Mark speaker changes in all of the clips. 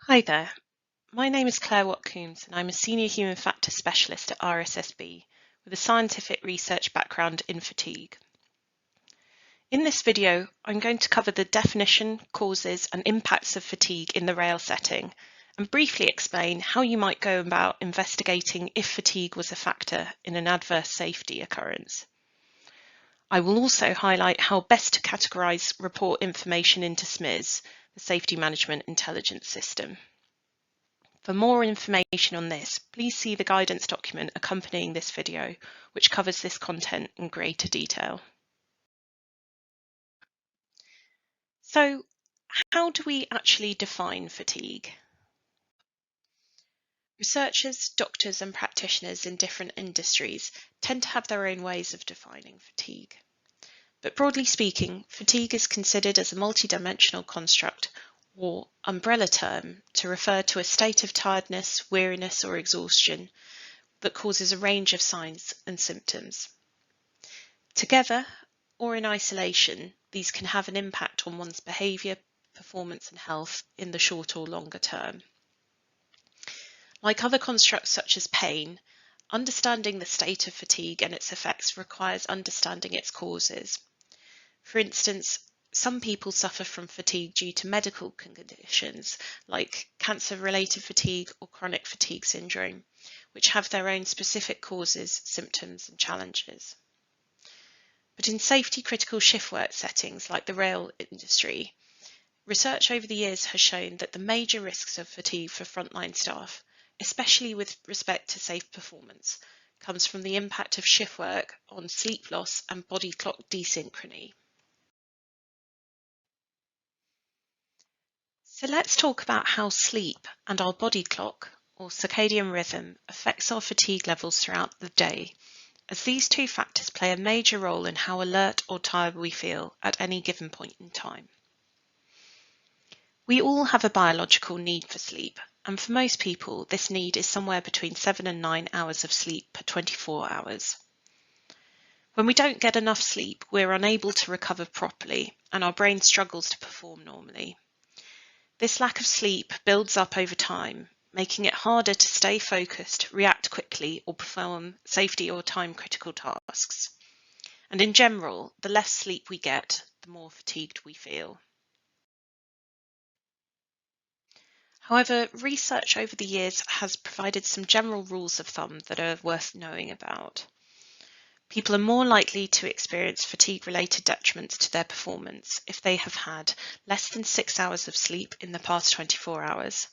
Speaker 1: Hi there, my name is Claire Watt-Coombs and I'm a Senior Human Factors Specialist at RSSB with a scientific research background in fatigue. In this video, I'm going to cover the definition, causes and impacts of fatigue in the rail setting and briefly explain how you might go about investigating if fatigue was a factor in an adverse safety occurrence. I will also highlight how best to categorise report information into SMIS, the Safety Management Intelligence System. For more information on this, please see the guidance document accompanying this video, which covers this content in greater detail. So, how do we actually define fatigue? Researchers, doctors and practitioners in different industries tend to have their own ways of defining fatigue. But broadly speaking, fatigue is considered as a multidimensional construct or umbrella term to refer to a state of tiredness, weariness or exhaustion that causes a range of signs and symptoms. Together or in isolation, these can have an impact on one's behaviour, performance and health in the short or longer term. Like other constructs such as pain, understanding the state of fatigue and its effects requires understanding its causes. For instance, some people suffer from fatigue due to medical conditions like cancer-related fatigue or chronic fatigue syndrome, which have their own specific causes, symptoms and challenges. But in safety-critical shift work settings like the rail industry, research over the years has shown that the major risks of fatigue for frontline staff, especially with respect to safe performance, comes from the impact of shift work on sleep loss and body clock desynchrony. So let's talk about how sleep and our body clock, or circadian rhythm, affects our fatigue levels throughout the day, as these two factors play a major role in how alert or tired we feel at any given point in time. We all have a biological need for sleep, and for most people this need is somewhere between 7 and 9 hours of sleep per 24 hours. When we don't get enough sleep, we're unable to recover properly and our brain struggles to perform normally. This lack of sleep builds up over time, making it harder to stay focused, react quickly, or perform safety or time-critical tasks. And in general, the less sleep we get, the more fatigued we feel. However, research over the years has provided some general rules of thumb that are worth knowing about. People are more likely to experience fatigue-related detriments to their performance if they have had less than 6 hours of sleep in the past 24 hours,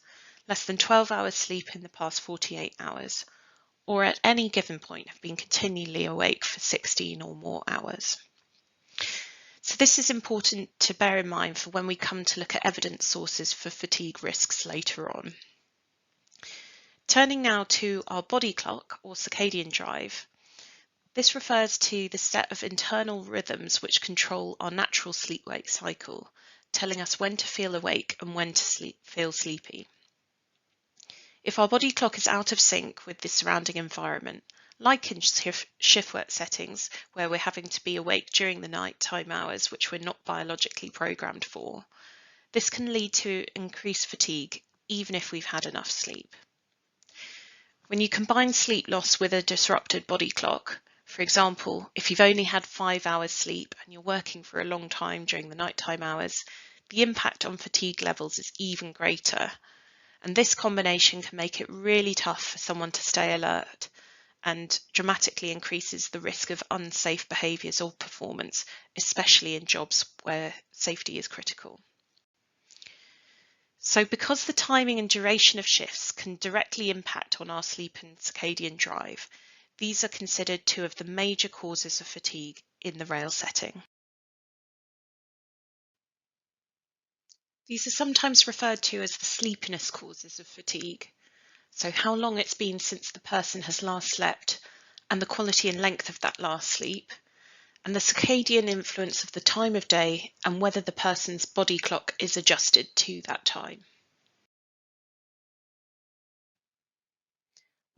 Speaker 1: less than 12 hours sleep in the past 48 hours, or at any given point have been continually awake for 16 or more hours. So this is important to bear in mind for when we come to look at evidence sources for fatigue risks later on. Turning now to our body clock or circadian drive. This refers to the set of internal rhythms which control our natural sleep-wake cycle, telling us when to feel awake and when to feel sleepy. If our body clock is out of sync with the surrounding environment, like in shift work settings where we're having to be awake during the nighttime hours which we're not biologically programmed for, this can lead to increased fatigue even if we've had enough sleep. When you combine sleep loss with a disrupted body clock, for example, if you've only had 5 hours sleep and you're working for a long time during the nighttime hours, the impact on fatigue levels is even greater. And this combination can make it really tough for someone to stay alert and dramatically increases the risk of unsafe behaviours or performance, especially in jobs where safety is critical. So because the timing and duration of shifts can directly impact on our sleep and circadian drive, these are considered two of the major causes of fatigue in the rail setting. These are sometimes referred to as the sleepiness causes of fatigue, so how long it's been since the person has last slept and the quality and length of that last sleep, and the circadian influence of the time of day and whether the person's body clock is adjusted to that time.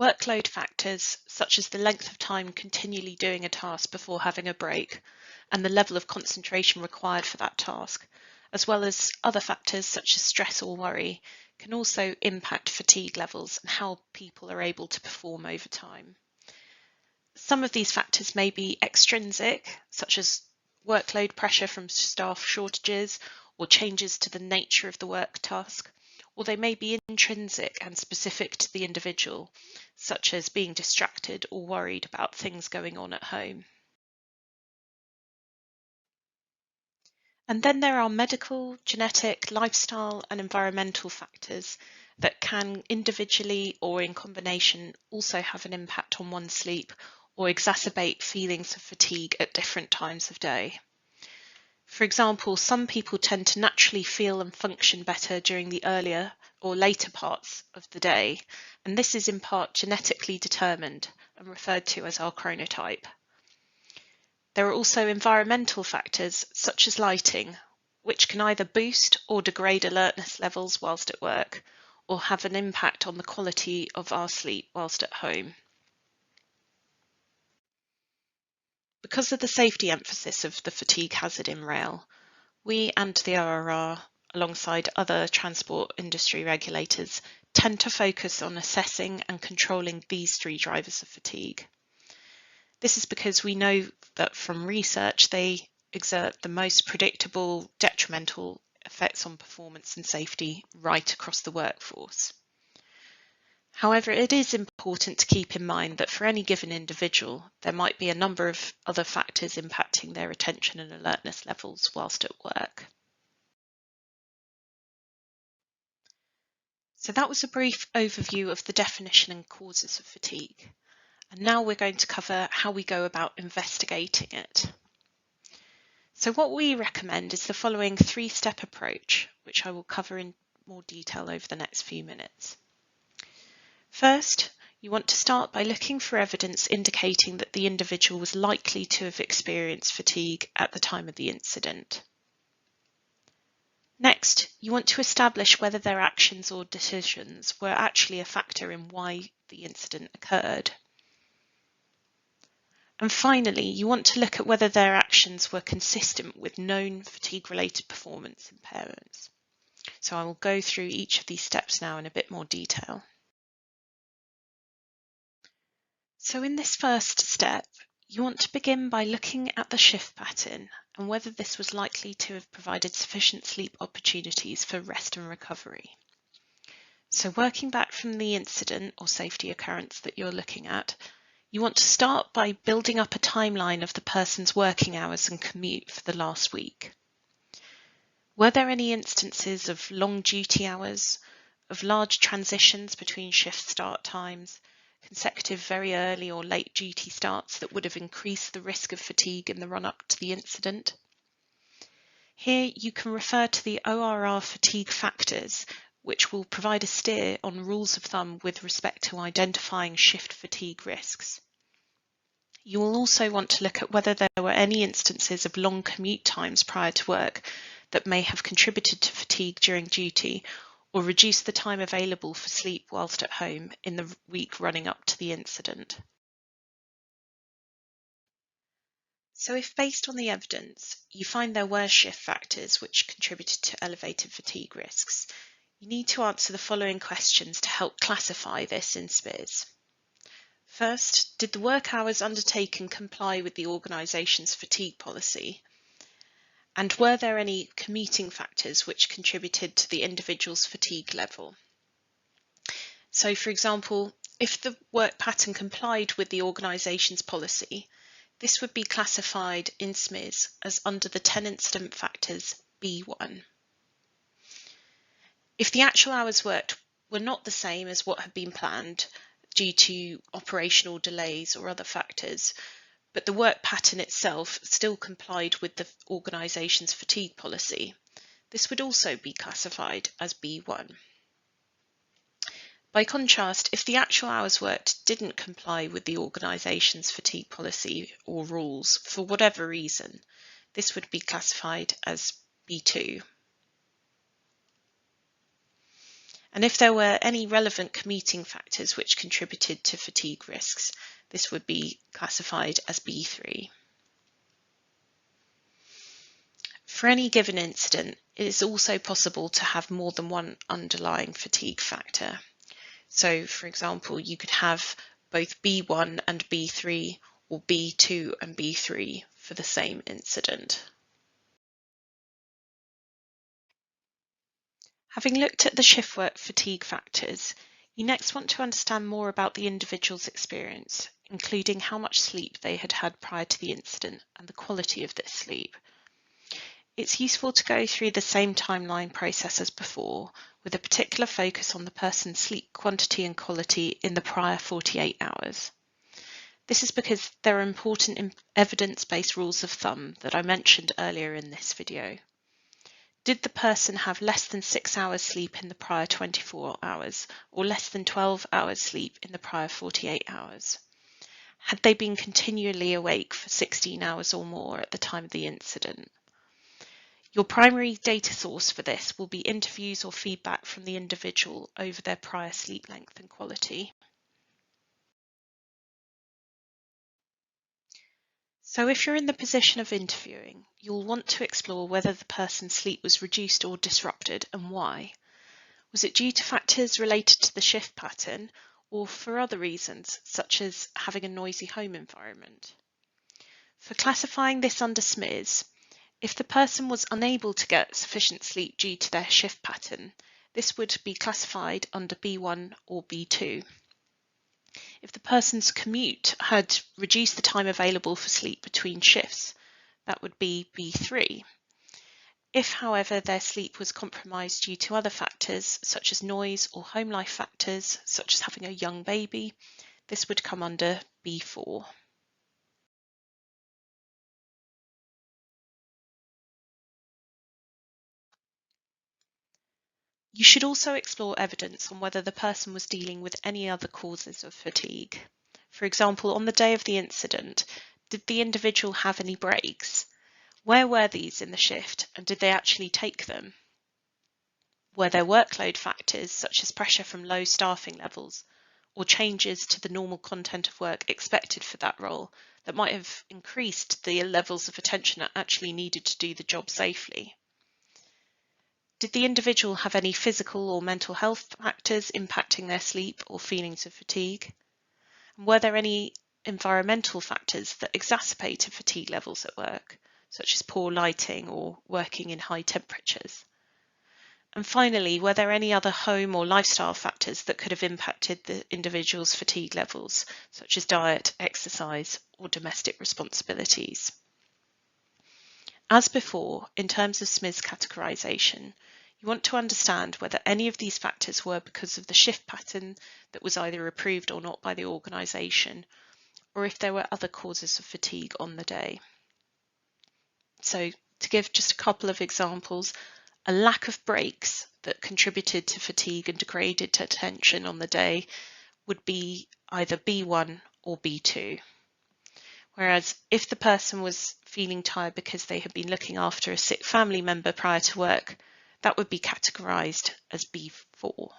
Speaker 1: Workload factors, such as the length of time continually doing a task before having a break, and the level of concentration required for that task, as well as other factors such as stress or worry, can also impact fatigue levels and how people are able to perform over time. Some of these factors may be extrinsic, such as workload pressure from staff shortages or changes to the nature of the work task, or they may be intrinsic and specific to the individual, such as being distracted or worried about things going on at home. And then there are medical, genetic, lifestyle, and environmental factors that can individually or in combination also have an impact on one's sleep or exacerbate feelings of fatigue at different times of day. For example, some people tend to naturally feel and function better during the earlier or later parts of the day, and this is in part genetically determined and referred to as our chronotype. There are also environmental factors such as lighting, which can either boost or degrade alertness levels whilst at work, or have an impact on the quality of our sleep whilst at home. Because of the safety emphasis of the fatigue hazard in rail, we and the ORR, alongside other transport industry regulators, tend to focus on assessing and controlling these three drivers of fatigue. This is because we know that from research they exert the most predictable detrimental effects on performance and safety right across the workforce. However, it is important to keep in mind that for any given individual, there might be a number of other factors impacting their attention and alertness levels whilst at work. So that was a brief overview of the definition and causes of fatigue. And now we're going to cover how we go about investigating it. So what we recommend is the following three-step approach, which I will cover in more detail over the next few minutes. First, you want to start by looking for evidence indicating that the individual was likely to have experienced fatigue at the time of the incident. Next, you want to establish whether their actions or decisions were actually a factor in why the incident occurred. And finally, you want to look at whether their actions were consistent with known fatigue-related performance impairments. So I will go through each of these steps now in a bit more detail. So in this first step, you want to begin by looking at the shift pattern and whether this was likely to have provided sufficient sleep opportunities for rest and recovery. So working back from the incident or safety occurrence that you're looking at, you want to start by building up a timeline of the person's working hours and commute for the last week. Were there any instances of long duty hours, of large transitions between shift start times, consecutive very early or late duty starts that would have increased the risk of fatigue in the run-up to the incident? Here you can refer to the ORR fatigue factors, which will provide a steer on rules of thumb with respect to identifying shift fatigue risks. You will also want to look at whether there were any instances of long commute times prior to work that may have contributed to fatigue during duty or reduced the time available for sleep whilst at home in the week running up to the incident. So if based on the evidence, you find there were shift factors which contributed to elevated fatigue risks, you need to answer the following questions to help classify this in SPIS. First, did the work hours undertaken comply with the organisation's fatigue policy? And were there any commuting factors which contributed to the individual's fatigue level? So, for example, if the work pattern complied with the organisation's policy, this would be classified in SMIS as under the 10 incident factors B1. If the actual hours worked were not the same as what had been planned due to operational delays or other factors, but the work pattern itself still complied with the organisation's fatigue policy, this would also be classified as B1. By contrast, if the actual hours worked didn't comply with the organisation's fatigue policy or rules for whatever reason, this would be classified as B2. And if there were any relevant commuting factors which contributed to fatigue risks, this would be classified as B3. For any given incident, it is also possible to have more than one underlying fatigue factor. So, for example, you could have both B1 and B3 or B2 and B3 for the same incident. Having looked at the shift work fatigue factors, you next want to understand more about the individual's experience, including how much sleep they had had prior to the incident and the quality of this sleep. It's useful to go through the same timeline process as before, with a particular focus on the person's sleep quantity and quality in the prior 48 hours. This is because there are important evidence-based rules of thumb that I mentioned earlier in this video. Did the person have less than 6 hours sleep in the prior 24 hours or less than 12 hours sleep in the prior 48 hours? Had they been continually awake for 16 hours or more at the time of the incident? Your primary data source for this will be interviews or feedback from the individual over their prior sleep length and quality. So if you're in the position of interviewing, you'll want to explore whether the person's sleep was reduced or disrupted and why. Was it due to factors related to the shift pattern or for other reasons, such as having a noisy home environment? For classifying this under SMIS, if the person was unable to get sufficient sleep due to their shift pattern, this would be classified under B1 or B2. If the person's commute had reduced the time available for sleep between shifts, that would be B3. If, however, their sleep was compromised due to other factors, such as noise or home life factors, such as having a young baby, this would come under B4. You should also explore evidence on whether the person was dealing with any other causes of fatigue. For example, on the day of the incident, did the individual have any breaks? Where were these in the shift, and did they actually take them? Were there workload factors such as pressure from low staffing levels or changes to the normal content of work expected for that role that might have increased the levels of attention actually needed to do the job safely? Did the individual have any physical or mental health factors impacting their sleep or feelings of fatigue? And were there any environmental factors that exacerbated fatigue levels at work, such as poor lighting or working in high temperatures? And finally, were there any other home or lifestyle factors that could have impacted the individual's fatigue levels, such as diet, exercise, or domestic responsibilities? As before, in terms of SMIS categorisation, you want to understand whether any of these factors were because of the shift pattern that was either approved or not by the organisation, or if there were other causes of fatigue on the day. So, to give just a couple of examples, a lack of breaks that contributed to fatigue and degraded attention on the day would be either B1 or B2. Whereas if the person was feeling tired because they had been looking after a sick family member prior to work, that would be categorised as B4.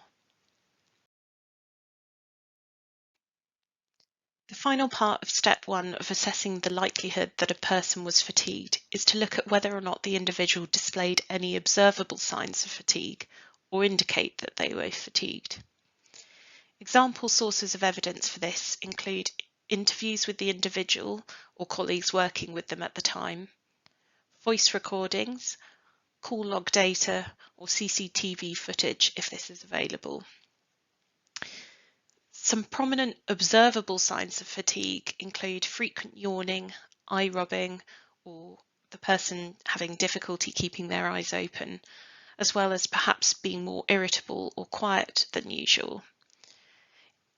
Speaker 1: The final part of step 1 of assessing the likelihood that a person was fatigued is to look at whether or not the individual displayed any observable signs of fatigue or indicate that they were fatigued. Example sources of evidence for this include interviews with the individual or colleagues working with them at the time, voice recordings, call log data, or CCTV footage if this is available. Some prominent observable signs of fatigue include frequent yawning, eye rubbing, or the person having difficulty keeping their eyes open, as well as perhaps being more irritable or quiet than usual.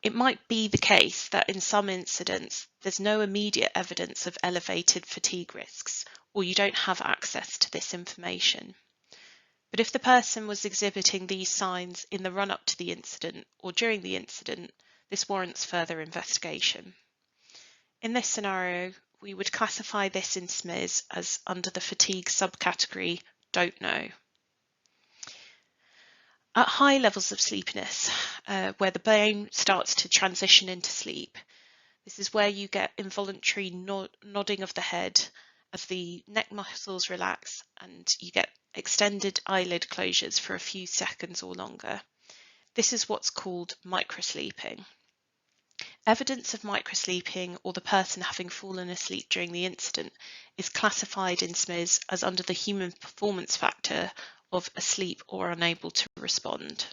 Speaker 1: It might be the case that in some incidents there's no immediate evidence of elevated fatigue risks, or you don't have access to this information. But if the person was exhibiting these signs in the run-up to the incident or during the incident, this warrants further investigation. In this scenario, we would classify this in SMIS as under the fatigue subcategory don't know. At high levels of sleepiness, where the brain starts to transition into sleep, this is where you get involuntary nodding of the head as the neck muscles relax and you get extended eyelid closures for a few seconds or longer. This is what's called microsleeping. Evidence of microsleeping or the person having fallen asleep during the incident is classified in SMIS as under the human performance factor of asleep or unable to respond.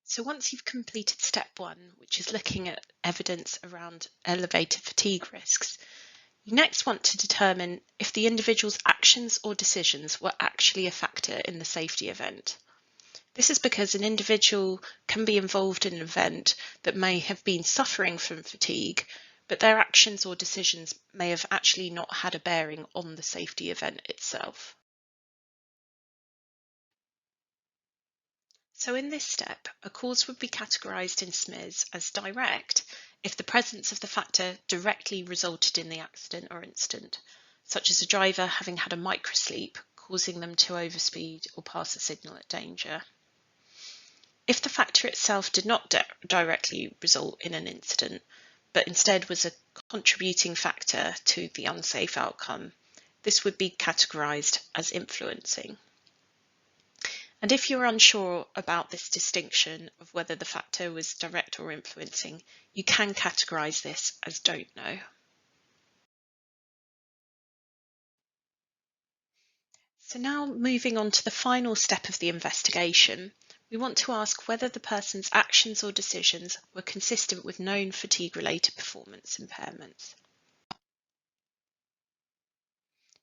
Speaker 1: So once you've completed step 1, which is looking at evidence around elevated fatigue risks, you next want to determine if the individual's actions or decisions were actually a factor in the safety event. This is because an individual can be involved in an event that may have been suffering from fatigue, but their actions or decisions may have actually not had a bearing on the safety event itself. So in this step, a cause would be categorised in SMIS as direct if the presence of the factor directly resulted in the accident or incident, such as a driver having had a microsleep causing them to overspeed or pass a signal at danger. If the factor itself did not directly result in an incident, but instead was a contributing factor to the unsafe outcome, this would be categorised as influencing. And if you're unsure about this distinction of whether the factor was direct or influencing, you can categorise this as don't know. So now moving on to the final step of the investigation, we want to ask whether the person's actions or decisions were consistent with known fatigue-related performance impairments.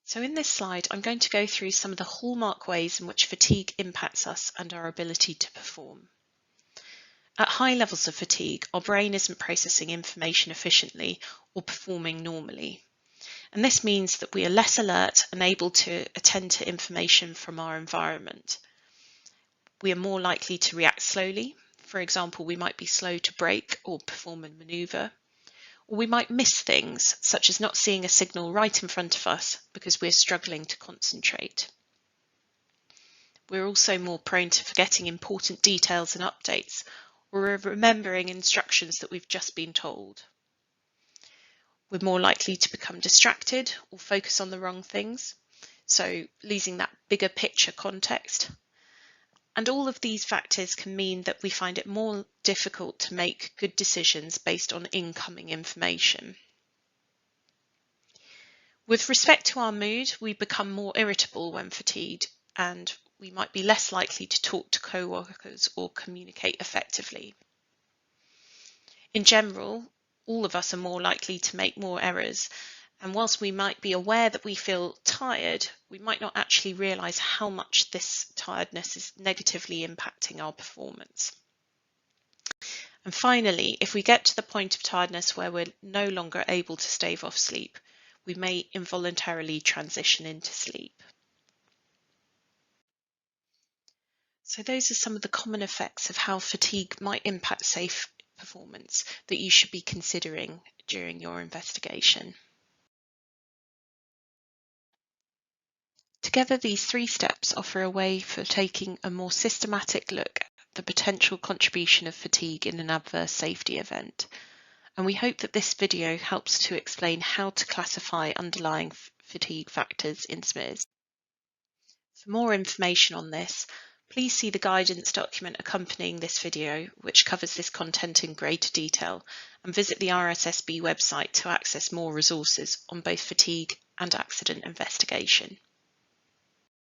Speaker 1: So in this slide, I'm going to go through some of the hallmark ways in which fatigue impacts us and our ability to perform. At high levels of fatigue, our brain isn't processing information efficiently or performing normally. And this means that we are less alert and able to attend to information from our environment. We are more likely to react slowly. For example, we might be slow to brake or perform a manoeuvre. Or we might miss things, such as not seeing a signal right in front of us because we're struggling to concentrate. We're also more prone to forgetting important details and updates, or remembering instructions that we've just been told. We're more likely to become distracted or focus on the wrong things, so losing that bigger picture context. And all of these factors can mean that we find it more difficult to make good decisions based on incoming information. With respect to our mood, we become more irritable when fatigued, and we might be less likely to talk to co-workers or communicate effectively. In general, all of us are more likely to make more errors, and whilst we might be aware that we feel tired, we might not actually realise how much this tiredness is negatively impacting our performance. And finally, if we get to the point of tiredness where we're no longer able to stave off sleep, we may involuntarily transition into sleep. So those are some of the common effects of how fatigue might impact safe performance that you should be considering during your investigation. Together, these 3 steps offer a way for taking a more systematic look at the potential contribution of fatigue in an adverse safety event. And we hope that this video helps to explain how to classify underlying fatigue factors in SMIS. For more information on this, please see the guidance document accompanying this video, which covers this content in greater detail, and visit the RSSB website to access more resources on both fatigue and accident investigation.